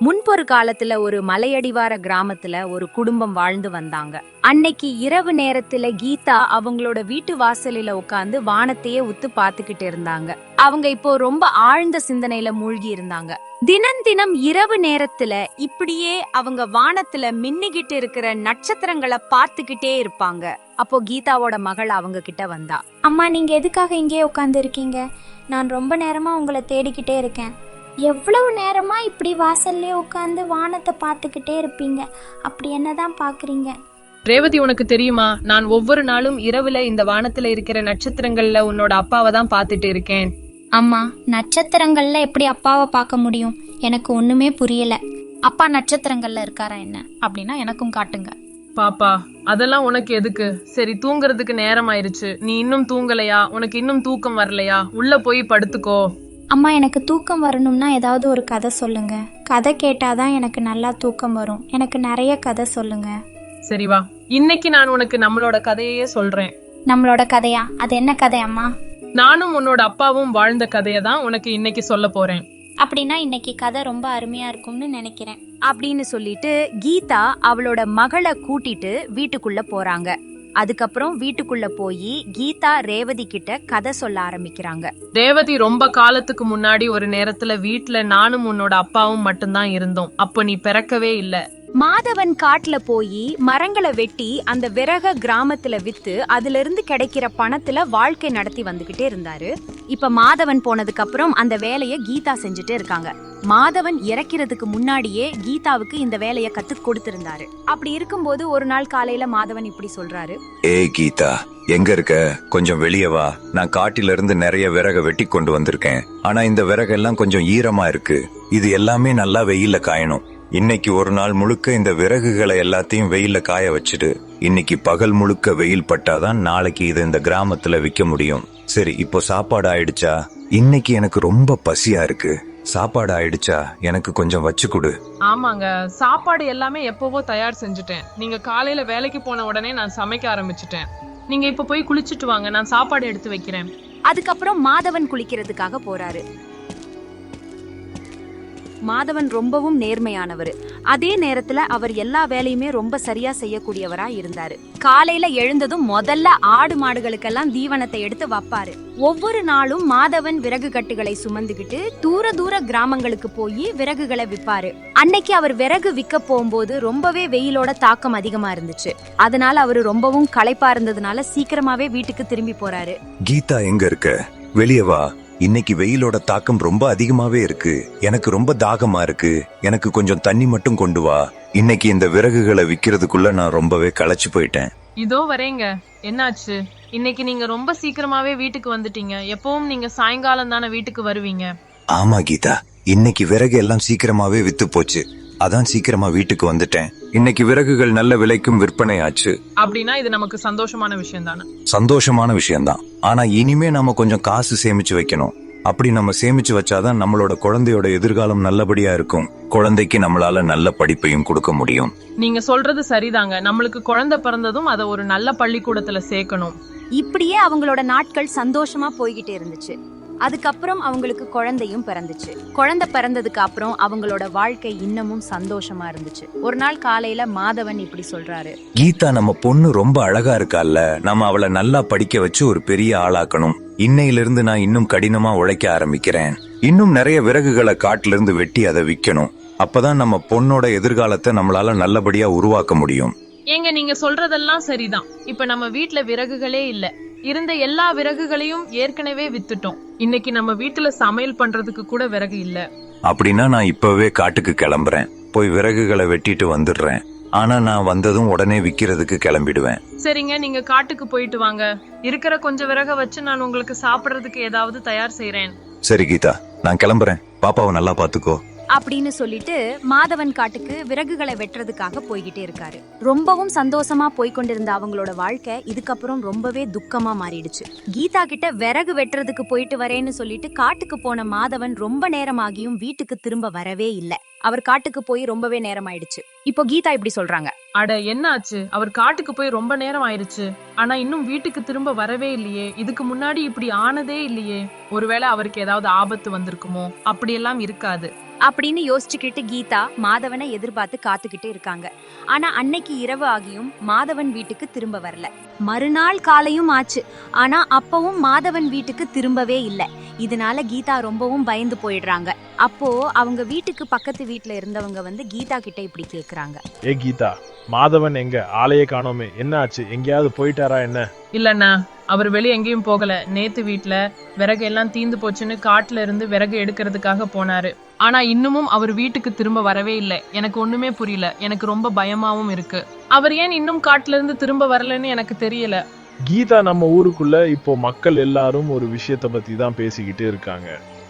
முன்பொரு காலத்துல ஒரு மலையடிவார கிராமத்துல ஒரு குடும்பம் வாழ்ந்து வந்தாங்க. அன்னைக்கு இரவு நேரத்துல கீதா அவங்களோட வீட்டு வாசலில உட்கார்ந்து வானத்தையே உத்து பாத்துக்கிட்டு இருந்தாங்க. அவங்க இப்போ ரொம்ப ஆழ்ந்த சிந்தனையில மூழ்கி இருந்தாங்க. தினம் இரவு நேரத்துல இப்படியே அவங்க வானத்துல மின்னிக்கிட்டு இருக்கிற நட்சத்திரங்களை பார்த்துக்கிட்டே இருப்பாங்க. அப்போ கீதாவோட மகள் அவங்க கிட்ட வந்தா. அம்மா, நீங்க எதுக்காக இங்கே உட்கார்ந்து இருக்கீங்க? நான் ரொம்ப நேரமா உங்களை தேடிக்கிட்டே இருக்கேன். எவ்வளவு நேரமா இப்படி வாசல்லே உட்கார்ந்து வானத்தை பார்த்துக்கிட்டே இருப்பீங்க? அப்படி என்னதான் பாக்குறீங்க? ரேவதி, உனக்கு தெரியுமா, நான் ஒவ்வொரு நாளும் இரவுல இந்த வானத்துல இருக்கிற நட்சத்திரங்கள்ல உன்னோட அப்பாவை தான் பாத்துட்டு இருக்கேன். அம்மா, நட்சத்திரங்கள்ல எப்படி அப்பாவை பார்க்க முடியும்? எனக்கு ஒண்ணுமே புரியல. அப்பா நட்சத்திரங்கள்ல இருக்காரா என்ன? அப்படின்னா எனக்கும் காட்டுங்க. பாப்பா, அதெல்லாம் உனக்கு எதுக்கு? சரி, தூங்குறதுக்கு நேரம் ஆயிருச்சு. நீ இன்னும் தூங்கலையா? உனக்கு இன்னும் தூக்கம் வரலையா? உள்ள போய் படுத்துக்கோ. அம்மா, எனக்கு தூக்கம் வரணும்னா ஏதாவது ஒரு கதை சொல்லுங்க. கதை கேட்டாதான் எனக்கு நல்லா தூக்கம் வரும். எனக்கு நிறைய கதை சொல்லுங்க. சரி வா, இன்னைக்கு நான் உனக்கு நம்மளோட கதையே சொல்றேன். நம்மளோட கதையா? அது என்ன கதை அம்மா? நானும் உன்னோட அப்பாவும் வாழ்ந்த கதையை தான் உனக்கு இன்னைக்கு சொல்ல போறேன். அப்படின்னா இன்னைக்கு கதை ரொம்ப அருமையா இருக்கும்னு நினைக்கிறேன். அப்படின்னு சொல்லிட்டு கீதா அவளோட மகளை கூட்டிட்டு வீட்டுக்குள்ள போறாங்க. அதுக்கப்புறம் வீட்டுக்குள்ள போய் கீதா ரேவதி கிட்ட கதை சொல்ல ஆரம்பிக்கிறாங்க. ரேவதி, ரொம்ப காலத்துக்கு முன்னாடி ஒரு நேரத்துல வீட்டுல நானும் உன்னோட அப்பாவும் மட்டும்தான் இருந்தோம். அப்ப நீ பிறக்கவே இல்ல. மாதவன் காட்டுல போய் மரங்களை வெட்டி அந்த விறக கிராமத்துல வித்து அதுல இருந்து கிடைக்கிற பணத்துல வாழ்க்கை நடத்தி வந்துகிட்டே இருந்தாரு. இப்ப மாதவன் போனதுக்கு அப்புறம் அந்த வேலைய கீதா செஞ்சுட்டே இருக்காங்க. மாதவன் இறக்கிறதுக்கு முன்னாடியே கீதாவுக்கு இந்த வேலைய கத்து கொடுத்திருந்தாரு. அப்படி இருக்கும்போது ஒரு நாள் காலையில மாதவன் இப்படி சொல்றாரு. ஏய் கீதா, எங்க இருக்க? கொஞ்சம் வெளியே வா. நான் காட்டில இருந்து நிறைய விறக வெட்டி கொண்டு வந்திருக்கேன். ஆனா இந்த விறகெல்லாம் கொஞ்சம் ஈரமா இருக்கு. இது எல்லாமே நல்லா வெயில்ல காயணும். இன்னைக்கு ஒரு நாள் முழுக்க இந்த விறகுகளை எல்லாத்தையும் வெயில்ல காய வச்சுட்டு இன்னைக்கு பகல் முழுக்க வெயில் பட்டாதான் நாளைக்கு இது இந்த கிராமத்துல விற்க முடியும். சரி, இப்போ சாப்பாடு ஆயிடுச்சா? இன்னைக்கு எனக்கு ரொம்ப பசியா இருக்கு. சாப்பாடு ஆயிடுச்சா? எனக்கு கொஞ்சம் வச்சு கொடு. ஆமாங்க, சாப்பாடு எல்லாமே எப்பவோ தயார் செஞ்சுட்டேன். நீங்க காலையில வேலைக்கு போன உடனே நான் சமைக்க ஆரம்பிச்சுட்டேன். நீங்க இப்ப போய் குளிச்சுட்டு வாங்க, நான் சாப்பாடு எடுத்து வைக்கிறேன். அதுக்கப்புறம் மாதவன் குளிக்கிறதுக்காக போறாரு. மாதவன் ரொம்பவும் நேர்மையானவர். அதே நேரத்துல அவர் எல்லா வேலையுமே ரொம்ப சரியா செய்யக்கூடியவரா இருந்தாரு. காலையில எழுந்ததும் முதல்ல ஆடு மாடுகளுக்கெல்லாம் தீவனத்தை எடுத்து வைப்பாரு. ஒவ்வொரு நாளும் மாதவன் விறகு கட்டுகளை சுமந்துகிட்டு தூர கிராமங்களுக்கு போய் விறகுகளை விற்பாரு. அன்னைக்கு அவர் விறகு விற்க போகும்போது ரொம்பவே வெயிலோட தாக்கம் அதிகமா இருந்துச்சு. அதனால அவரு ரொம்பவும் களைப்பா இருந்ததுனால சீக்கிரமாவே வீட்டுக்கு திரும்பி போறாரு. கீதா, எங்க இருக்க? வெளியே வா. இன்னைக்கு வெயிலோட தாக்கம் ரொம்ப அதிகமாவே இருக்கு. எனக்கு ரொம்ப தாகமா இருக்கு. எனக்கு கொஞ்சம் தண்ணி மட்டும் கொண்டு வா. இன்னைக்கு இந்த விறகுகளை விக்கிறதுக்குள்ள நான் ரொம்பவே களைச்சு போயிட்டேன். இதோ வரேங்க. என்னாச்சு? இன்னைக்கு நீங்க ரொம்ப சீக்கிரமாவே வீட்டுக்கு வந்துட்டீங்க. எப்பவும் நீங்க சாயங்காலம் தானே வீட்டுக்கு வருவீங்க. ஆமா கீதா, இன்னைக்கு விறகு எல்லாம் சீக்கிரமாவே வித்து போச்சு. அதான் சீக்கிரமா வீட்டுக்கு வந்துட்டேன். இன்னைக்கு விறகுகள் நல்ல விலைக்கும் விற்பனை ஆச்சு. அப்படின்னா இது நமக்கு சந்தோஷமான விஷயம் தானே? சந்தோஷமான விஷயம்தான். ஆனா இனிமே நாம கொஞ்சம் காசு சேமிச்சு வைக்கணும். அப்படி நம்ம சேமிச்சு வச்சாதான் நம்மளோட குழந்தையோட எதிர்காலம் நல்லபடியா இருக்கும். குழந்தைக்கு நம்மளால நல்ல படிப்பையும் கொடுக்க முடியும். நீங்க சொல்றது சரிதாங்க. நம்மளுக்கு குழந்தை பிறந்ததும் அதை ஒரு நல்ல பள்ளிக்கூடத்துல சேர்க்கணும். இப்படியே அவங்களோட நாட்கள் சந்தோஷமா போய்கிட்டே இருந்துச்சு. அதுக்கப்புறம் அவங்களுக்கு குழந்தையும் பிறந்துச்சு. குழந்தை பிறந்ததுக்கு அப்புறம் அவங்களோட வாழ்க்கை இன்னமும் சந்தோஷமா இருந்துச்சு. ஒரு நாள் காலையில மாதவன் இப்படி சொல்றாரு. கீதா, நம்ம பொண்ணு ரொம்ப அழகா இருக்கால்ல, நம்ம அவளை நல்லா படிக்க வச்சு ஒரு பெரிய ஆளாக்கணும். இன்னையிலிருந்து நான் இன்னும் கடினமா உழைக்க ஆரம்பிக்கிறேன். இன்னும் நிறைய விறகுகளை காட்டுல இருந்து வெட்டி அதை விற்கணும். அப்பதான் நம்ம பொண்ணோட எதிர்காலத்தை நம்மளால நல்லபடியா உருவாக்க முடியும். ஏங்க, நீங்க சொல்றதெல்லாம் சரிதான். இப்ப நம்ம வீட்டுல விறகுகளே இல்ல. இருந்த எல்லா விறகுகளையும் ஏற்கனவே வித்துட்டோம். இன்னைக்கு நம்ம வீட்டுல சமையல் பண்றதுக்கு கூட விறகு இல்ல. அப்படின்னா நான் இப்பவே காட்டுக்கு கிளம்புறேன். போய் விறகுகளை வெட்டிட்டு வந்துடுறேன். ஆனா நான் வந்ததும் உடனே விக்கிறதுக்கு கிளம்பிடுவேன். சரிங்க, நீங்க காட்டுக்கு போயிட்டு வாங்க. இருக்கிற கொஞ்சம் விறக வச்சு நான் உங்களுக்கு சாப்பிடறதுக்கு ஏதாவது தயார் செய்யறேன். சரி கீதா, நான் கிளம்புறேன். பாப்பாவை நல்லா பாத்துக்கோ. அப்படின்னு சொல்லிட்டு மாதவன் காட்டுக்கு விறகுகளை வெட்டுறதுக்காக போய்கிட்டே இருக்காரு. ரொம்பவும் சந்தோஷமா போய்கொண்டிருந்த அவங்களோட வாழ்க்கை இதுக்கப்புறம் ரொம்பவே துக்கமா மாறிடுச்சு. கீதா கிட்ட விறகு வெட்டுறதுக்கு போயிட்டு வரேன்னு சொல்லிட்டு காட்டுக்கு போன மாதவன் ரொம்ப நேரமாகியும் வீட்டுக்கு திரும்ப வரவே இல்லை. அவர் காட்டுக்கு போய் ரொம்பவே நேரம் ஆயிடுச்சு. இப்போ கீதா இப்படி சொல்றாங்க. அட, என்னாச்சு? அவர் காட்டுக்கு போய் ரொம்ப நேரம் ஆயிடுச்சு, ஆனா இன்னும் வீட்டுக்கு திரும்ப வரவே இல்லையே. இதுக்கு முன்னாடி இப்படி ஆனதே இல்லையே. ஒருவேளை அவருக்கு ஏதாவது ஆபத்து வந்திருக்குமோ? அப்படியெல்லாம் இருக்காது. அப்படின்னு யோசிச்சுக்கிட்டு கீதா மாதவனை எதிர்பார்த்து காத்துக்கிட்டு இருக்காங்க. ஆனா அன்னைக்கு இரவு ஆகியும் மாதவன் வீட்டுக்கு திரும்ப வரல. மறுநாள் காலையும் ஆச்சு. ஆனா அப்பவும் மாதவன் வீட்டுக்கு திரும்பவே இல்லை. இதனால கீதா ரொம்பவும் பயந்து போயிடுறாங்க. அப்போ அவங்க வீட்டுக்கு பக்கத்து வீட்டுல இருந்தவங்க வந்து கீதா கிட்ட இப்படி கேக்குறாங்க. ஏ கீதா, மாதவன் எங்க? ஆளையே காணோமே, என்ன ஆச்சு? எங்கேயாவது போயிட்டாரா என்ன? இல்லண்ணா, அவர் வெளியே எங்கேயும் போகல. நேத்து வீட்டுல விறகு எல்லாம் தீந்து போச்சுன்னு காட்டுல இருந்து விறகு எடுக்கிறதுக்காக போனாரு. ஆனா இன்னமும் அவர் வீட்டுக்கு திரும்ப வரவே இல்லை. எனக்கு ஒண்ணுமே புரியல. எனக்கு ரொம்ப பயமாவும் இருக்கு. அவர் ஏன் இன்னும் காட்டுல இருந்து திரும்ப வரலன்னு எனக்கு தெரியல. கீதா, நம்ம ஊருக்குள்ள இப்போ மக்கள் எல்லாரும் ஒரு விஷயத்த பத்தி தான் பேசிக்கிட்டு இருக்காங்க.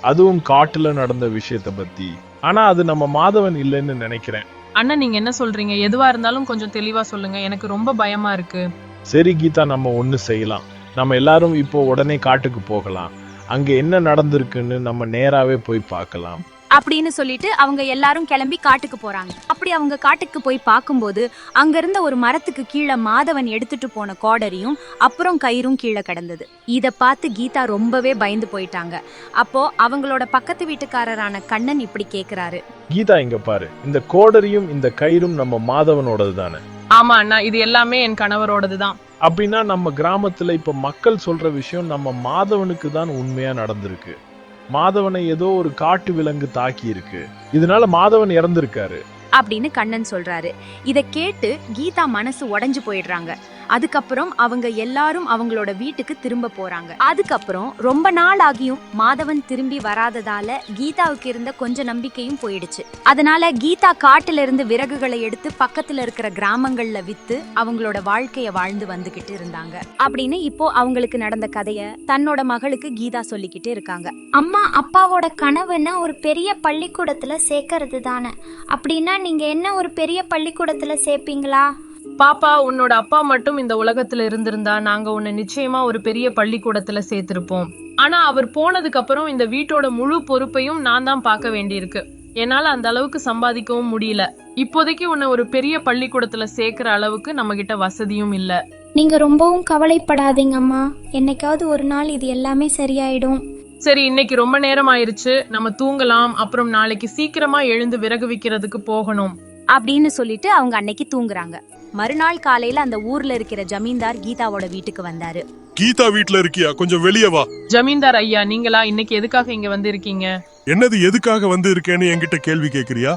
அதுவும் காட்டுல நடந்த விஷயத்த பத்தி. ஆனா அது நம்ம மாதவன் இல்லைன்னு நினைக்கிறேன். அண்ணா, நீங்க என்ன சொல்றீங்க? எதுவா இருந்தாலும் கொஞ்சம் தெளிவா சொல்லுங்க. எனக்கு ரொம்ப பயமா இருக்கு. சரி கீதா, நம்ம ஒண்ணு செய்யலாம். நம்ம எல்லாரும் இப்போ உடனே காட்டுக்கு போகலாம். அங்க என்ன நடந்திருக்குன்னு நம்ம நேராவே போய் பார்க்கலாம் அப்படின்னு சொல்லிட்டு அவங்க எல்லாரும் கிளம்பி காட்டுக்கு போறாங்க. அப்படி அவங்க காட்டுக்கு போய் பார்க்கும்போது அங்க இருந்த ஒரு மரத்துக்கு கீழே மாதவன் எடுத்துட்டு போன கோடரியும் அப்புறம் கயிறும் கீழே கிடந்தது. இத பார்த்து கீதா ரொம்பவே பயந்து போயிட்டாங்க. அப்போ அவங்களோட பக்கத்து வீட்டுக்காரரான கண்ணன் இப்படி கேக்குறாரு. கீதா, இங்க பாரு, இந்த கோடரியும் இந்த கயிறும் நம்ம மாதவனோடது தானே? ஆமா அண்ணா, இது எல்லாமே என் கணவரோடதுதான். அப்படின்னா நம்ம கிராமத்துல இப்ப மக்கள் சொல்ற விஷயம் நம்ம மாதவனுக்கு தான் உண்மையா நடந்திருக்கு. மாதவனை ஏதோ ஒரு காட்டு விலங்கு தாக்கி இருக்கு. இதனால மாதவன் இறந்திருக்காரு அப்படின்னு கண்ணன் சொல்றாரு. இத கேட்டு கீதா மனசு உடைஞ்சு போயிடுறாங்க. அதுக்கப்புறம் அவங்க எல்லாரும் அவங்களோட வீட்டுக்கு திரும்ப போறாங்க. அதுக்கப்புறம் ரொம்ப நாள் ஆகியும் மாதவன் திரும்பி வராததால கீதாவுக்கு இருந்த கொஞ்ச நம்பிக்கையும் போயிடுச்சு. அதனால கீதா காட்டுல இருந்து விறகுகளை எடுத்து பக்கத்துல இருக்கிற கிராமங்கள்ல வித்து அவங்களோட வாழ்க்கைய வாழ்ந்து வந்துகிட்டு இருந்தாங்க. அப்படின்னு இப்போ அவங்களுக்கு நடந்த கதைய தன்னோட மகளுக்கு கீதா சொல்லிக்கிட்டு இருக்காங்க. அம்மா அப்பாவோட கனவுன்னா ஒரு பெரிய பள்ளிக்கூடத்துல சேர்க்கறது தானே. அப்படின்னா நீங்க என்ன ஒரு பெரிய பள்ளிக்கூடத்துல சேர்ப்பீங்களா? பாப்பா, உன்னோட அப்பா மட்டும் இந்த உலகத்துல இருந்திருந்தா நாங்க உன்னை நிச்சயமா ஒரு பெரிய பள்ளிக்கூடத்துல சேர்த்திருப்போம். ஆனா அவர் போனதுக்கு அப்புறம் இந்த வீட்டோட முழு பொறுப்பையும் நான் தான் பார்க்க வேண்டியிருக்கு. என்னால அந்த அளவுக்கு சம்பாதிக்கவும் முடியல. இப்போதைக்கு உன்னை ஒரு பெரிய பள்ளிக்கூடத்துல சேர்க்கிற அளவுக்கு நம்ம கிட்ட வசதியும் இல்ல. நீங்க ரொம்பவும் கவலைப்படாதீங்க அம்மா. என்னைக்காவது ஒரு நாள் இது எல்லாமே சரியாயிடும். சரி, இன்னைக்கு ரொம்ப நேரம் ஆயிருச்சு, நம்ம தூங்கலாம். அப்புறம் நாளைக்கு சீக்கிரமா எழுந்து விறகு விக்கிறதுக்கு போகணும் அப்படின்னு சொல்லிட்டு அவங்க அன்னைக்கு தூங்குறாங்க. மறுநாள் காலையில அந்த ஊர்ல இருக்கிற ஜமீன்தார் கீதாவோட வீட்டுக்கு வந்தாரு. கீதா வீட்ல இருக்கியா? கொஞ்சம் வெளியே வா. ஜமீன்தார் ஐயா, நீங்களா? இன்னைக்கு எதுக்காக இங்க வந்து இருக்கீங்க? என்னது, எதுக்காக வந்து இருக்கேன்னு என்கிட்ட கேள்வி கேக்குறியா?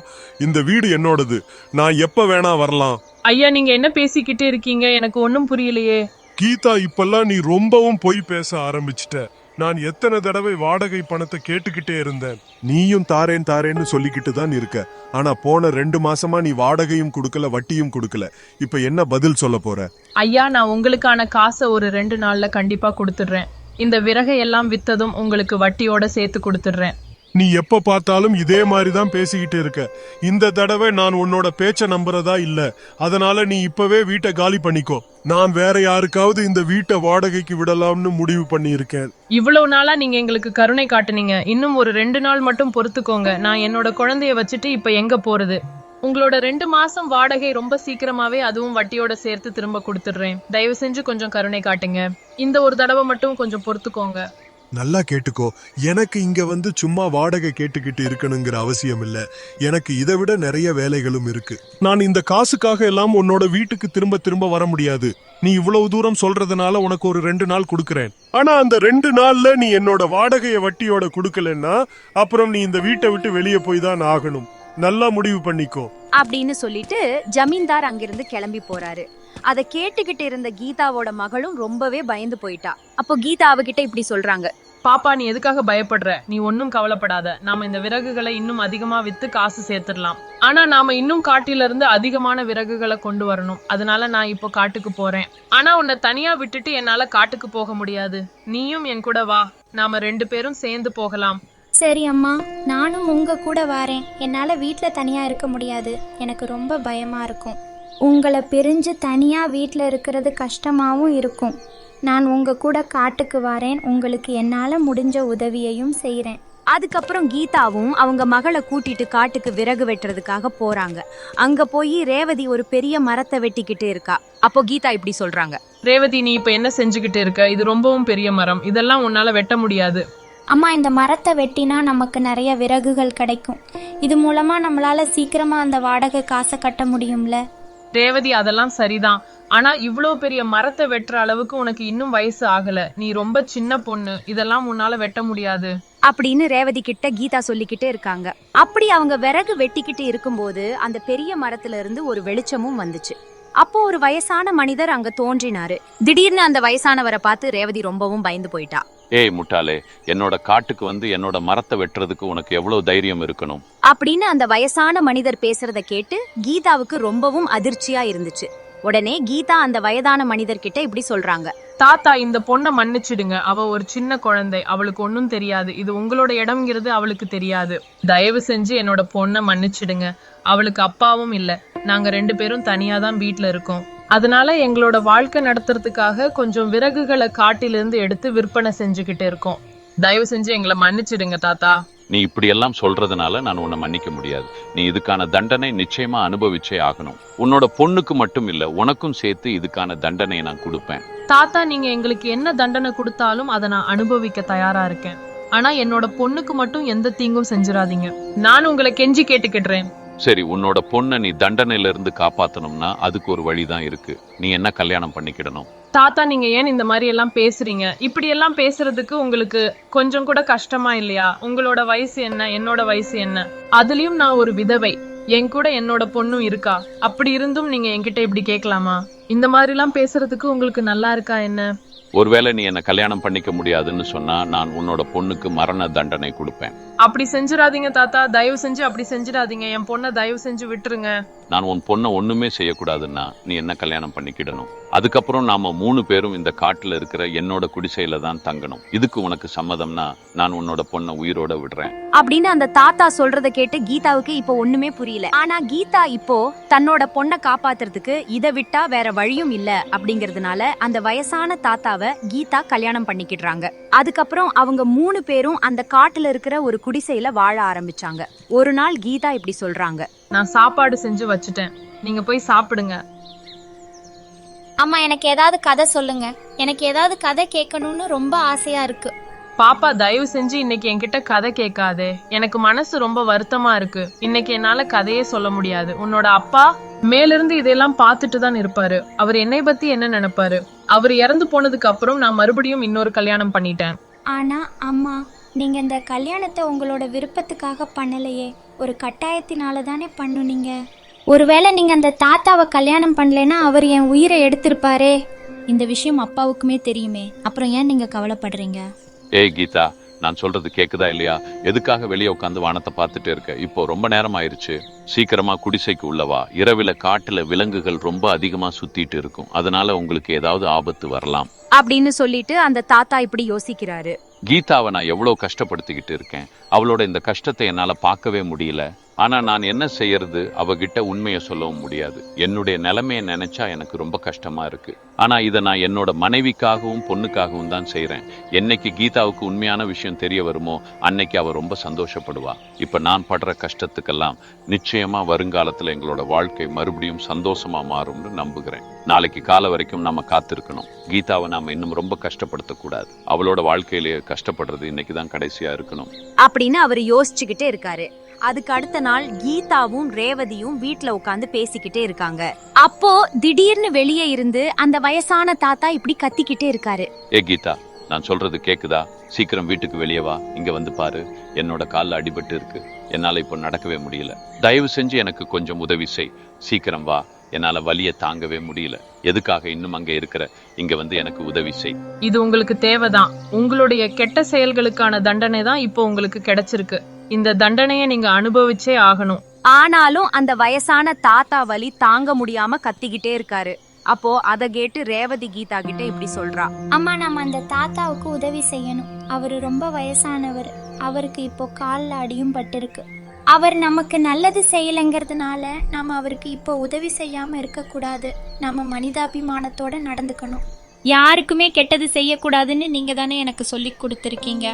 இந்த வீடு என்னோடது. நான் எப்ப வேணா வரலாம். ஐயா, நீங்க என்ன பேசிக்கிட்டு இருக்கீங்க? எனக்கு ஒன்னும் புரியலையே. கீதா, இப்பெல்லாம் நீ ரொம்பவும் பொய் பேச ஆரம்பிச்சிட்ட. நான் எத்தனை தடவை வாடகை பணத்தை கேட்டுக்கிட்டே இருந்தேன். நீயும் தாரேன் தாரேன்னு சொல்லிக்கிட்டு தான் இருக்க. ஆனா போன 2 மாசமா நீ வாடகையும் கொடுக்கல, வட்டியும் கொடுக்கல. இப்ப என்ன பதில் சொல்ல போற? ஐயா, நான் உங்களுக்கான காசை ஒரு 2 நாள்ல கண்டிப்பா கொடுத்துடுறேன். இந்த விறகை எல்லாம் வித்ததும் உங்களுக்கு வட்டியோட சேர்த்து கொடுத்துடுறேன். நீ எப்ப பார்த்தாலும் இதே மாதிரிதான் பேசிக்கிட்டு இருக்க. இந்த தடவை நான் உன்னோட பேச்ச நம்புறதா இல்ல. அதனால நீ இப்பவே வீட்டை காலி பண்ணிக்கோ. நான் வேற யாருக்காவது இந்த வீட்டை வாடகைக்கு விடலாம்னு முடிவு பண்ணி இருக்கேன். இவ்வளவு நாளா நீங்க எங்களுக்கு கருணை காட்டுனீங்க. இன்னும் ஒரு 2 நாள் மட்டும் பொறுத்துக்கோங்க. நான் என்னோட குழந்தைய வச்சுட்டு இப்ப எங்க போறது? உங்களோட 2 மாசம் வாடகை ரொம்ப சீக்கிரமாவே அதுவும் வட்டியோட சேர்த்து திரும்ப கொடுத்துடுறேன். தயவு செஞ்சு கொஞ்சம் கருணை காட்டுங்க. இந்த ஒரு தடவை மட்டும் கொஞ்சம் பொறுத்துக்கோங்க. நல்லா கேட்டுக்கோ. எனக்கு இங்க வந்து சும்மா வாடகை கேட்டுக்கிட்டு இருக்கணுங்கிற அவசியம் இல்ல. எனக்கு இதை விட நிறைய வேலைகளும் இருக்கு. நான் இந்த காசுக்காக எல்லாம் உன்னோட வீட்டுக்கு திரும்ப திரும்ப வர முடியாது. நீ இவ்வளவு தூரம் சொல்றதுனால உனக்கு ஒரு 2 நாள் கொடுக்கறேன். ஆனா அந்த 2 நாள்ல நீ என்னோட வாடகைய வட்டியோட கொடுக்கலன்னா அப்புறம் நீ இந்த வீட்டை விட்டு வெளியே போய் தான் ஆகணும். நல்லா முடிவு பண்ணிக்கோ அப்படின்னு சொல்லிட்டு ஜமீன்தார் அங்கிருந்து கிளம்பி போறாரு. அதை கேட்டுக்கிட்டு இருந்த கீதாவோட மகளும் ரொம்பவே பயந்து போயிட்டா. அப்போ கீதா அவகிட்ட இப்படி சொல்றாங்க. பாப்பா, நீ எதுக்காக பயப்படுற? நீ ஒன்னும் கவலைப்படாத. நாம இந்த விறகுகளை இன்னும் அதிகமா வித்து காசு சேர்த்துடலாம். ஆனா நாம இன்னும் காட்டில இருந்து அதிகமான விறகுகளை கொண்டு வரணும். அதனால நான் இப்போ காட்டுக்கு போறேன். ஆனா உன்னை தனியா விட்டுட்டு என்னால காட்டுக்கு போக முடியாது. நீயும் என் கூட வா. நாம 2 பேரும் சேர்ந்து போகலாம். சரி அம்மா, நானும் உங்க கூட வரேன். என்னால் வீட்டில் தனியாக இருக்க முடியாது. எனக்கு ரொம்ப பயமாக இருக்கும். உங்களை பிரிஞ்சு தனியாக வீட்டில் இருக்கிறது கஷ்டமாகவும் இருக்கும். நான் உங்கள் கூட காட்டுக்கு வரேன். உங்களுக்கு என்னால் முடிஞ்ச உதவியையும் செய்கிறேன். அதுக்கப்புறம் கீதாவும் அவங்க மகளை கூட்டிட்டு காட்டுக்கு விறகு வெட்டுறதுக்காக போறாங்க. அங்க போய் ரேவதி ஒரு பெரிய மரத்தை வெட்டிக்கிட்டு இருக்கா. அப்போ கீதா இப்படி சொல்றாங்க. ரேவதி, நீ இப்ப என்ன செஞ்சுக்கிட்டு இருக்க? இது ரொம்பவும் பெரிய மரம். இதெல்லாம் உன்னால வெட்ட முடியாது. அம்மா, இந்த மரத்தை வெட்டினா நமக்கு நிறைய விறகுகள் கிடைக்கும். இது மூலமா நம்மளால சீக்கிரமா அந்த வாடகை காசை கட்ட முடியும்ல? ரேவதி, அதெல்லாம் சரிதான். ஆனா இவ்ளோ பெரிய மரத்தை வெட்டுற அளவுக்கு உனக்கு இன்னும் வயசு ஆகல. நீ ரொம்ப சின்ன பொண்ணு, இதெல்லாம் உன்னால வெட்ட முடியாது அப்படின்னு ரேவதி கிட்ட கீதா சொல்லிக்கிட்டே இருக்காங்க. அப்படி அவங்க விறகு வெட்டிக்கிட்டு இருக்கும்போது அந்த பெரிய மரத்துல இருந்து ஒரு வெளிச்சமும் வந்துச்சு. அப்போ ஒரு வயசான மனிதர் அங்க தோன்றினாரு. திடீர்னு அந்த வயசானவரை பார்த்து ரேவதி ரொம்பவும் பயந்து போயிட்டா. ஏய் முட்டாளே, என்னோட காட்டுக்கு வந்து என்னோட மரத்தை வெட்டுறதுக்கு உனக்கு எவ்வளவு தைரியம் இருக்கணும்? அப்படின்னு அந்த வயசான மனிதர் பேசுறத கேட்டு கீதாவுக்கு ரொம்பவும் அதிர்ச்சியா இருந்துச்சு. உடனே கீதா அந்த வயதான மனிதர்கிட்ட இப்படி சொல்றாங்க. தாத்தா, இந்த பொண்ணை மன்னிச்சிடுங்க. அவ ஒரு சின்ன குழந்தை, அவளுக்கு ஒன்னும் தெரியாது. இது உங்களோட இடம்ங்கிறது அவளுக்கு தெரியாது. தயவு செஞ்சு என்னோட பொண்ணை மன்னிச்சிடுங்க. அவளுக்கு அப்பாவும் இல்ல, நாங்க 2 பேரும் தனியா தான் வீட்டுல இருக்கோம். அதனால எங்களோட வாழ்க்கை நடத்துறதுக்காக கொஞ்சம் விறகுகளை காட்டிலிருந்து எடுத்து விற்பனை செஞ்சுக்கிட்டு இருக்கோம். தயவு செஞ்சு எங்களை மன்னிச்சிடுங்க தாத்தா. நீ இப்படி எல்லாம் சொல்றதுனால நான் உன்னை மன்னிக்க முடியாது. நீ இதுக்கான தண்டனை நிச்சயமா அனுபவிச்சே ஆகணும். உன்னோட பொண்ணுக்கு மட்டும் இல்ல, உனக்கும் சேர்த்து இதுக்கான தண்டனையை நான் கொடுப்பேன். தாத்தா, நீங்க எங்களுக்கு என்ன தண்டனை கொடுத்தாலும் அதை நான் அனுபவிக்க தயாரா இருக்கேன். ஆனா என்னோட பொண்ணுக்கு மட்டும் எந்த தீங்கும் செஞ்சிடாதீங்க. நான் உங்களை கெஞ்சி கேட்டுக்கிடுறேன். சரி, உன்னோட பொண்ணை நீ தண்டனையில இருந்து காப்பாத்தணும்னா அதுக்கு ஒரு வழிதான் இருக்கு. நீ என்ன கல்யாணம் பண்ணிக்கிடணும். தாத்தா, நீங்க ஏன் இந்த மாதிரி எல்லாம் பேசுறீங்க? இப்படி எல்லாம் பேசுறதுக்கு உங்களுக்கு கொஞ்சம் கூட கஷ்டமா இல்லையா? உங்களோட வயசு என்ன, என்னோட வயசு என்ன? அதுலயும் நான் ஒரு விதவை, என் கூட என்னோட பொண்ணும் இருக்கா. அப்படி இருந்தும் நீங்க என்கிட்ட இப்படி கேட்கலாமா? இந்த மாதிரி எல்லாம் பேசுறதுக்கு உங்களுக்கு நல்லா இருக்கா என்ன? ஒருவேளை நீ என்ன கல்யாணம் பண்ணிக்க முடியாதுன்னு சொன்னா நான் உன்னோட பொண்ணுக்கு மரண தண்டனை கொடுப்பேன். அப்படி செஞ்சிடாதீங்க தாத்தா, தயவு செஞ்சு அப்படி செஞ்சிடாதீங்க. என் பொண்ணை தயவு செஞ்சு விட்டுருங்க. நான் உன் பொண்ணை ஒண்ணுமே செய்யக்கூடாதுன்னா நீ என்ன கல்யாணம் பண்ணிக்கிடணும். அதுக்கப்புறம் நாம 3 பேரும் இந்த காட்டுல இருக்கிற என்னோட குடிசையில தான் தங்கணும். இதுக்கு உனக்கு சம்மதம்னா நான் உன்னோட பொண்ணை உயிரோட விடுறேன். அப்படின்னு அந்த தாத்தா சொல்றத கேட்டு கீதாவுக்கு இப்போ ஒண்ணுமே புரியல. ஆனா கீதா இப்போ தன்னோட பொண்ணை காப்பாத்துறதுக்கு இதை விட்டா வேற வழியும் இல்ல அப்படிங்கறதுனால அந்த வயசான தாத்தாவை கீதா கல்யாணம் பண்ணிக்கிடுறாங்க. அதுக்கப்புறம் அவங்க 3 பேரும் அந்த காட்டுல இருக்கிற ஒரு குடிசையில வாழ ஆரம்பிச்சாங்க. ஒரு நாள் கீதா இப்படி சொல்றாங்க. நான் சாப்பாடு செஞ்சு வச்சுட்டேன், நீங்க போய் சாப்பிடுங்க. அம்மா, எனக்கு ஏதாவது கதை சொல்லுங்க. எனக்கு ஏதாவது கதை கேட்கணும்னு ரொம்ப ஆசையா இருக்கு. பாப்பா, தயவு செஞ்சு இன்னைக்கு என்கிட்ட கதை கேட்காதே. எனக்கு மனசு ரொம்ப வருத்தமா இருக்கு. இன்னைக்கு என்னால கதையே சொல்ல முடியாது. உன்னோட அப்பா மேலிருந்து இதெல்லாம் பார்த்துட்டு தான் இருப்பாரு. அவர் என்னை பத்தி என்ன நினைப்பாரு? அவர் இறந்து போனதுக்கு அப்புறம் நான் மறுபடியும் இன்னொரு கல்யாணம் பண்ணிட்டேன். ஆனா அம்மா, நீங்க இந்த கல்யாணத்தை உங்களோட விருப்பத்துக்காக பண்ணலையே, ஒரு கட்டாயத்தினால தானே பண்ணுனீங்க. ஒருவேளை நீங்க அந்த தாத்தாவை கல்யாணம் பண்ணலைன்னா அவர் என் உயிரை எடுத்திருப்பாரே. இந்த விஷயம் அப்பாவுக்குமே தெரியுமே, அப்புறம் ஏன் நீங்க கவலைப்படுறீங்க? ஏய் கீதா, நான் சொல்றது கேக்குதா இல்லையா? எதுக்காக வெளியே உட்காந்து வானத்தை பார்த்துட்டு இருக்க? இப்போ ரொம்ப நேரம் ஆயிருச்சு. சீக்கிரமா குடிசைக்கு உள்ளவா. இரவில காட்டுல விலங்குகள் ரொம்ப அதிகமா சுத்திட்டு இருக்கும். அதனால உங்களுக்கு ஏதாவது ஆபத்து வரலாம் அப்படின்னு சொல்லிட்டு அந்த தாத்தா இப்படி யோசிக்கிறாரு. கீதாவை நான் எவ்வளவு கஷ்டப்படுத்திக்கிட்டு இருக்கேன். அவளோட இந்த கஷ்டத்தை என்னால பார்க்கவே முடியல. ஆனா நான் என்ன செய்யறது? அவகிட்ட உண்மையை சொல்லவும் முடியாது. என்னுடைய நிலைமையை நினைச்சா எனக்கு ரொம்ப கஷ்டமா இருக்கு. ஆனா இதை நான் என்னோட மனைவிக்காகவும் பொண்ணுக்காகவும் தான் செய்யறேன். என்னைக்கு கீதாவுக்கு உண்மையான விஷயம் தெரிய வருமோ அன்னைக்கு அவ ரொம்ப சந்தோஷப்படுவா. இப்ப நான் படுற கஷ்டத்துக்கெல்லாம் நிச்சயமா வருங்காலத்துல எங்களோட வாழ்க்கை மறுபடியும் சந்தோஷமா மாறும்னு நம்புகிறேன். நாளைக்கு காலை வரைக்கும் நாம காத்திருக்கணும். கீதாவை நாம இன்னும் ரொம்ப கஷ்டப்படுத்த கூடாது. அவளோட வாழ்க்கையிலேயே கஷ்டப்படுறது இன்னைக்குதான் கடைசியா இருக்கணும் அப்படின்னு அவர் யோசிச்சுக்கிட்டே இருக்காரு. அதுக்கு அடுத்த நாள் கீதாவும் ரேவதியும் வீட்ல உட்காந்து பேசிக்கிட்டே இருக்காங்க. அப்போ திடீர்னு வெளியே இருந்து அந்த வயசான தாத்தா இப்படி கத்திக்கிட்டே இருக்காரு. ஏ கீதா, நான் சொல்றது கேக்குதா? சீக்கிரம் வீட்டுக்கு வெளியே வா. இங்க வந்து பாரு, என்னோட கால்ல அடிபட்டு இருக்கு. என்னால இப்போ நடக்கவே முடியல. தயவு செஞ்சு எனக்கு கொஞ்சம் உதவி செய். சீக்கிரம் வா, என்னால வலிய தாங்கவே முடியல. எதுக்காக இன்னும் அங்க இருக்கிற? இங்க வந்து எனக்கு உதவி செய். இது உங்களுக்கு தேவைதான். உங்களுடைய கெட்ட செயல்களுக்கான தண்டனை தான் இப்போ உங்களுக்கு கிடைச்சிருக்கு. இந்த தண்டனையை நீங்க அனுபவிச்சே ஆகணும். ஆனாலும் அந்த வயசான தாத்தா வலி தாங்க முடியாம கத்திக்கிட்டே இருக்காரு. அப்போ அதை கேட்டு ரேவதி கீதா கிட்ட இப்படி சொல்றா. அம்மா, நம்ம அந்த தாத்தாவுக்கு உதவி செய்யணும். அவரு ரொம்ப வயசானவர். அவருக்கு இப்போ கால்ல அடியும் பட்டிருக்கு. அவர் நமக்கு நல்லது செய்யலைங்கிறதுனால நம்ம அவருக்கு இப்போ உதவி செய்யாம இருக்கக்கூடாது. நம்ம மனிதாபிமானத்தோட நடந்துக்கணும். யாருக்குமே கெட்டது செய்யக்கூடாதுன்னு நீங்க தானே எனக்கு சொல்லி கொடுத்துருக்கீங்க.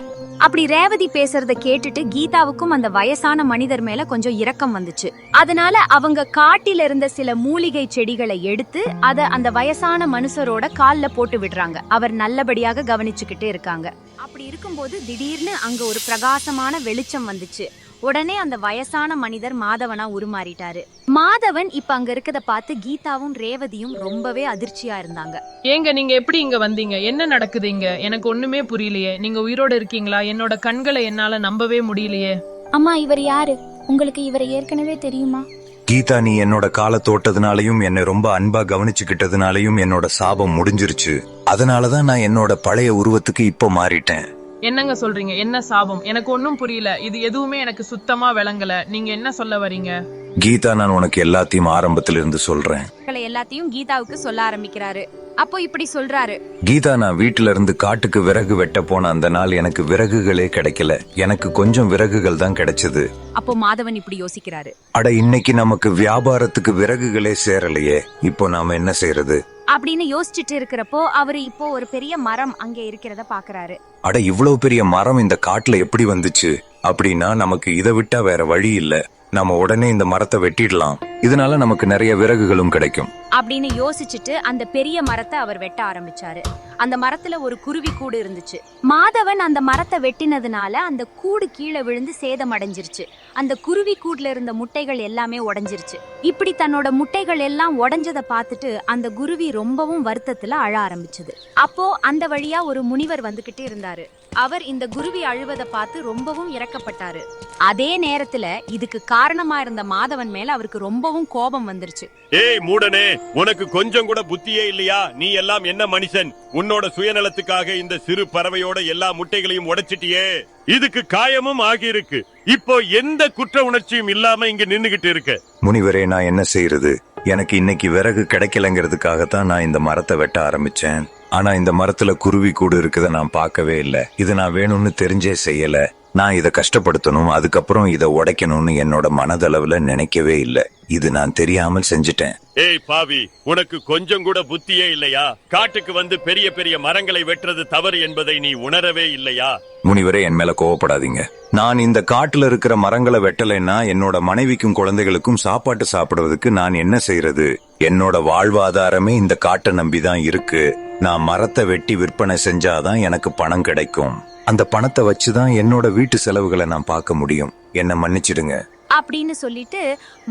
அப்படி ரேவதி பேசுறத கேட்டுட்டு கீதாவுக்கும் அந்த வயசான மனிதர் மேல கொஞ்சம் இரக்கம் வந்துச்சு. அதனால அவங்க காட்டில இருந்த சில மூலிகை செடிகளை எடுத்து அத அந்த வயசான மனுஷரோட கால்ல போட்டு விடுறாங்க. அவர் நல்லபடியாக கவனிச்சுக்கிட்டு இருக்காங்க. அப்படி இருக்கும்போது திடீர்னு அங்க ஒரு பிரகாசமான வெளிச்சம் வந்துச்சு. உடனே அந்த வயசான மனிதர் மாதவனா உருமாறிட்டாரு. மாதவன் இப்ப அங்க இருக்கத பார்த்து கீதாவும் ரேவதியும் ரொம்பவே அதிர்ச்சியா இருந்தாங்க. ஏங்க நீங்க எப்படி இங்க வந்தீங்க? என்ன நடக்குது இங்க? எனக்கு ஒண்ணுமே புரியலையே. நீங்க உயிரோட இருக்கீங்களா? என்னோட கண்களை என்னால நம்பவே முடியலையே. அம்மா, இவர் யாரு? உங்களுக்கு இவரை ஏற்கனவே தெரியுமா? கீதா, நீ என்னோட காலை தோட்டதுனாலையும் என்னை ரொம்ப அன்பா கவனிச்சுக்கிட்டதுனாலையும் என்னோட சாபம் முடிஞ்சிருச்சு. அதனாலதான் நான் என்னோட பழைய உருவத்துக்கு இப்போ மாறிட்டேன். என்னங்க சொல்றீங்க? என்ன சாபம்? எனக்கு ஒன்னும் புரியல. இது எதுவுமே எனக்கு சுத்தமா விளங்கல. நீங்க என்ன சொல்ல வரீங்க? கீதா, நான் உனக்கு எல்லாத்தையும் ஆரம்பத்துல இருந்து சொல்றேன். எல்லாத்தையும் கீதாவுக்கு சொல்ல ஆரம்பிக்கிறாரு. அப்போ இப்படி சொல்றாரு. கீதா, நான் வீட்டுல இருந்து காட்டுக்கு விறகு வெட்ட போன அந்த நாள் எனக்கு விறகுகளே கிடைக்கல. எனக்கு கொஞ்சம் விறகுகள் தான் கிடைச்சது. அப்போ மாதவன் இப்படி யோசிக்கிறாரு. அட, இன்னைக்கு நமக்கு வியாபாரத்துக்கு விறகுகளே சேரலையே. இப்போ நாம என்ன செய்யறது அப்படின்னு யோசிச்சுட்டு இருக்கிறப்போ அவரு இப்போ ஒரு பெரிய மரம் அங்க இருக்கிறத பாக்குறாரு. அட, இவ்வளவு பெரிய மரம் இந்த காட்டுல எப்படி வந்துச்சு? அப்படின்னா நமக்கு இதை விட்டா வேற வழி இல்ல. நாம உடனே இந்த மரத்தை வெட்டிடலாம். இதனால நமக்கு நிறைய விறகுகளும் கிடைக்கும் அப்படின்னு யோசிச்சுட்டு அந்த பெரிய மரத்தை அவர் வெட்ட ஆரம்பிச்சாரு. அந்த மரத்துல ஒரு குருவி கூடு இருந்துச்சு. மாதவன் அந்த மரத்தை வெட்டினதுனால அந்த கூடு கீழே விழுந்து சேதம் அடைஞ்சிருச்சு. அந்த குருவி கூடுல இருந்த முட்டைகள் எல்லாமே உடைஞ்சிருச்சு. இப்படி தன்னோட முட்டைகள் எல்லாம் உடைஞ்சதை பார்த்துட்டு அந்த குருவி ரொம்பவும் வருத்தத்துல அழ ஆரம்பிச்சது. அப்போ அந்த வழியா ஒரு முனிவர் வந்துகிட்டு இருந்தாரு. அவர் இந்த குருவி அழுவதை பார்த்து ரொம்பவும் இரக்கப்பட்டாரு. அதே நேரத்துல இதுக்கு காரணமா இருந்த மாதவன் மேல அவருக்கு ரொம்பவும் கோபம் வந்துருச்சு. ஏய் மூடனே, உனக்கு கொஞ்சம் கூட புத்தியே இல்லையா? நீ எல்லாம் என்ன மனுஷன்? உன்னோட சுயநலத்துக்காக இந்த சிறு பறவையோட எல்லா முட்டைகளையும் உடைச்சிட்டியே. இதுக்கு காயமும் ஆகியிருக்கு. இப்போ எந்த குற்ற உணர்ச்சியும் இல்லாம இங்க நின்னுகிட்டு இருக்க. முனிவரே, நான் என்ன செய்யறது? எனக்கு இன்னைக்கு விறகு கிடைக்கலங்கிறதுக்காகத்தான் நான் இந்த மரத்தை வெட்ட ஆரம்பிச்சேன். ஆனா இந்த மரத்துல குருவி கூடு இருக்குத நான் பார்க்கவே இல்ல. இது நான் வேணும்னு தெரிஞ்சே செய்யல. நான் இதை கஷ்டப்படுத்தணும், அதுக்கப்புறம் இதை உடைக்கணும்னு என்னோட மனதளவுல நினைக்கவே இல்ல. இது நான் தெரியாமல் செஞ்சுட்டேன். ஏய் பாவி, உனக்கு கொஞ்சம் கூட புத்தியே இல்லையா? காட்டுக்கு வந்து பெரிய பெரிய மரங்களை வெட்டுறது தவறு என்பதை நீ உணரவே இல்லையா? முனிவரே, என் மேல கோவப்படாதீங்க. நான் இந்த காட்டுல இருக்கிற மரங்களை வெட்டலைன்னா என்னோட மனைவிக்கும் குழந்தைகளுக்கும் சாப்பாட்டு சாப்பிடுவதற்கு நான் என்ன செய்யறது? என்னோட வாழ்வாதாரமே இந்த காட்டை நம்பிதான் இருக்கு. நான் மரத்தை வெட்டி விற்பனை செஞ்சாதான் எனக்கு பணம் கிடைக்கும். அந்த பணத்தை வச்சுதான் என்னோட வீட்டு செலவுகளை நான் பார்க்க முடியும். என்ன மன்னிச்சிடுங்க அப்படின்னு சொல்லிட்டு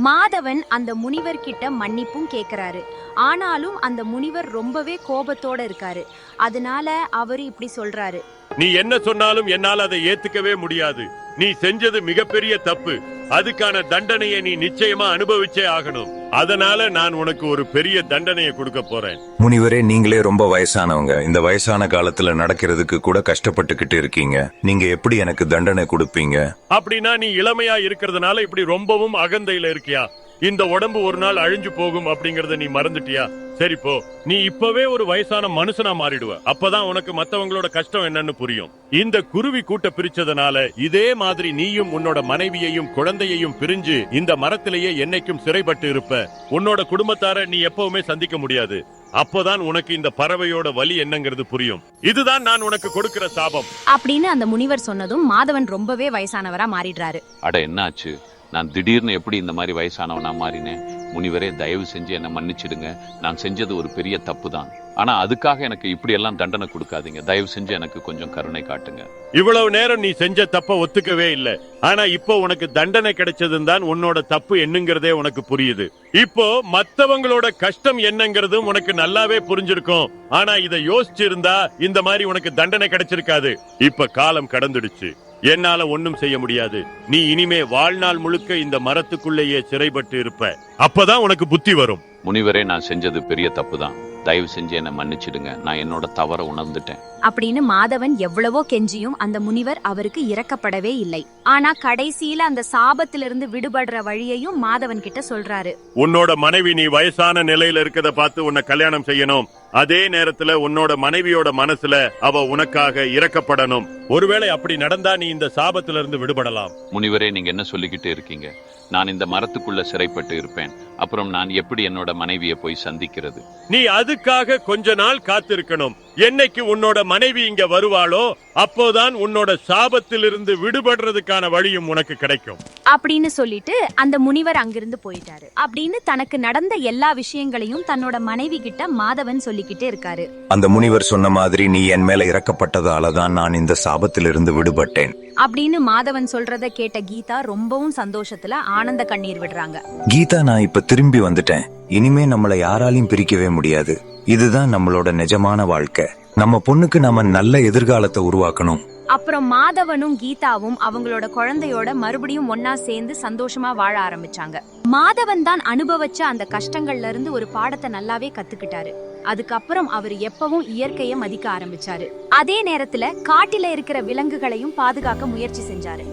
மாதவன் அந்த முனிவர் கிட்ட மன்னிப்பும் கேக்குறாரு. ஆனாலும் அந்த முனிவர் ரொம்பவே கோபத்தோட இருக்காரு. அதனால அவரு இப்படி சொல்றாரு. நீ என்ன சொன்னாலும் என்னால் அதை ஏத்துக்கவே முடியாது. நீ செஞ்சது மிகப்பெரிய தப்பு. அதுக்கான தண்டனையை நீ நிச்சயமா அனுபவிச்சே ஆகணும். அதனால நான் உனக்கு ஒரு பெரிய தண்டனையை கொடுக்க போறேன். முனிவரே, நீங்களே ரொம்ப வயசானவங்க. இந்த வயசான காலத்துல நடக்கிறதுக்கு கூட கஷ்டப்பட்டுக்கிட்டு இருக்கீங்க. நீங்க எப்படி எனக்கு தண்டனை கொடுப்பீங்க? அப்படின்னா நீ இளமையா இருக்கிறதுனால இப்படி ரொம்பவும் அகந்தையில இருக்கியா? இந்த உடம்பு ஒரு நாள் அழிஞ்சு போகும் அப்படிங்கறத நீ மறந்துட்டியா? சரி போ, நீ இப்பவே ஒரு வயசான மனுஷனா மாறிடுவ. அப்பதான் உனக்கு மத்தவங்களோட கஷ்டம் என்னன்னு புரியும். இந்த குருவி கூட்ட பிரிச்சதுனால இதே மாதிரி நீயும் உன்னோட மனைவியையும் குழந்தையையும் பிரிஞ்சு இந்த மரத்திலேயே என்னைக்கும் சிறைப்பட்டு இருப்ப. உன்னோட குடும்பத்தார நீ எப்பவுமே சந்திக்க முடியாது. அப்போதான் உனக்கு இந்த பறவையோட வலி என்னங்கிறது புரியும். இதுதான் நான் உனக்கு கொடுக்கிற சாபம் அப்படின்னு அந்த முனிவர் சொன்னதும் மாதவன் ரொம்பவே வயசானவரா மாறிடுறாரு. அட, என்னாச்சு? நான் திடீர்னு எப்படி இந்த மாதிரி வயசானவனா மாறினேன்? முனிவரே, தயவு செஞ்சு என்னை மன்னிச்சிடுங்க. நான் செஞ்சது ஒரு பெரிய தப்பு தான். ஆனா அதுக்காக எனக்கு இப்படி எல்லாம் தண்டனை கொடுக்காதீங்க. தயவு செஞ்சு எனக்கு கொஞ்சம் கருணை காட்டுங்க. இவ்வளவு நேரம் நீ செஞ்ச தப்ப ஒத்துக்கவே இல்ல. ஆனா இப்போ உனக்கு தண்டனை கிடைச்சதுன்னு தான் உன்னோட தப்பு என்னங்கிறதே உனக்கு புரியுது. இப்போ மத்தவங்களோட கஷ்டம் என்னங்கிறதும் உனக்கு நல்லாவே புரிஞ்சிருக்கும். ஆனா இதை யோசிச்சிருந்தா இந்த மாதிரி உனக்கு தண்டனை கிடைச்சிருக்காது. இப்ப காலம் கடந்துடுச்சு. என்னால ஒன்னும் செய்ய முடியாது. நீ இனிமே வாழ்நாள் முழுக்க இந்த மரத்துக்குள்ளேயே சிறைப்பட்டு இருப்ப. அப்பதான் உனக்கு புத்தி வரும். முனிவரே, நான் செஞ்சது பெரிய தப்பு தான். தயவு செஞ்சு என்னை மன்னிச்சிடுங்க. நான் என்னோட தவற உணர்ந்துட்டேன். அப்படின்னு மாதவன் எவ்வளவோ கெஞ்சியும் அந்த முனிவர் அவருக்கு இரக்கப்படவே இல்லை. ஆனா கடைசியில அந்த சாபத்திலிருந்து விடுபடுற வழியையும் மாதவன் கிட்ட சொல்றாரு. உன்னோட மனைவி நீ வயசான நிலையில இருக்கத பார்த்து உன்னை கல்யாணம் செய்யணும். அதே நேரத்துல உன்னோட மனைவியோட மனசுல அவ உனக்காக இரக்கப்படணும். ஒருவேளை அப்படி நடந்தா நீ இந்த சாபத்திலிருந்து விடுபடலாம். முனிவரே, நீங்க என்ன சொல்லிக்கிட்டு இருக்கீங்க? நான் இந்த மரத்துக்குள்ள சிறைப்பட்டு இருப்பேன். அப்புறம் நான் எப்படி என்னோட மனைவியை போய் சந்திக்கிறது? நீ அதுக்காக கொஞ்ச நாள் காத்திருக்கணும். என்னைக்கு உன்னோட மனைவி இங்க வருவாளோ அப்போதான் உன்னோட சாபத்திலிருந்து விடுபடுறதுக்கான வழியும் உனக்கு கிடைக்கும் அப்படின்னு சொல்லிட்டு அந்த முனிவர் அங்கிருந்து போயிட்டாரு. அப்படின்னு தனக்கு நடந்த எல்லா விஷயங்களையும் தன்னோட மனைவி கிட்ட மாதவன் சொல்லிக்கிட்டே இருக்காரு. அந்த முனிவர் சொன்ன மாதிரி நீ என் மேல இறக்கப்பட்டதால தான் நான் இந்த சாபத்திலிருந்து விடுபட்டேன் அப்படின்னு மாதவன் சொல்றத கேட்ட கீதா ரொம்பவும் சந்தோஷத்துல ஆனந்த கண்ணீர் விடுறாங்க. கீதா, நான் இப்ப திரும்பி வந்துட்டேன். இனிமே நம்மள யாராலையும் பிரிக்கவே முடியாது. இதுதான் நம்மளோட நிஜமான வாழ்க்கை. நம்ம பொண்ணுக்கு நாம நல்ல எதிர்காலத்தை உருவாக்கணும். அப்புறம் மாதவனும் கீதாவும் அவங்களோட குழந்தையோட மறுபடியும் ஒன்னா சேர்ந்து சந்தோஷமா வாழ ஆரம்பிச்சாங்க. மாதவன் தான் அனுபவிச்ச அந்த கஷ்டங்கள்ல இருந்து ஒரு பாடத்தை நல்லாவே கத்துக்கிட்டாரு. அதுக்கப்புறம் அவர் எப்பவும் இயற்கையை மதிக்க ஆரம்பிச்சாரு. அதே நேரத்துல காட்டில இருக்கிற விலங்குகளையும் பாதுகாக்க முயற்சி செஞ்சாரு.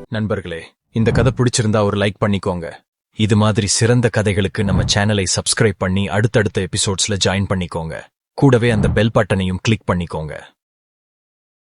நண்பர்களே, இந்த கதை பிடிச்சிருந்தா ஒரு லைக் பண்ணிக்கோங்க. இது மாதிரி சிறந்த கதைகளுக்கு நம்ம சேனலை சப்ஸ்கிரைப் பண்ணி அடுத்தடுத்த எபிசோட்ஸ்ல ஜாயின் பண்ணிக்கோங்க. கூடவே அந்த பெல் பட்டனையும் கிளிக் பண்ணிக்கோங்க.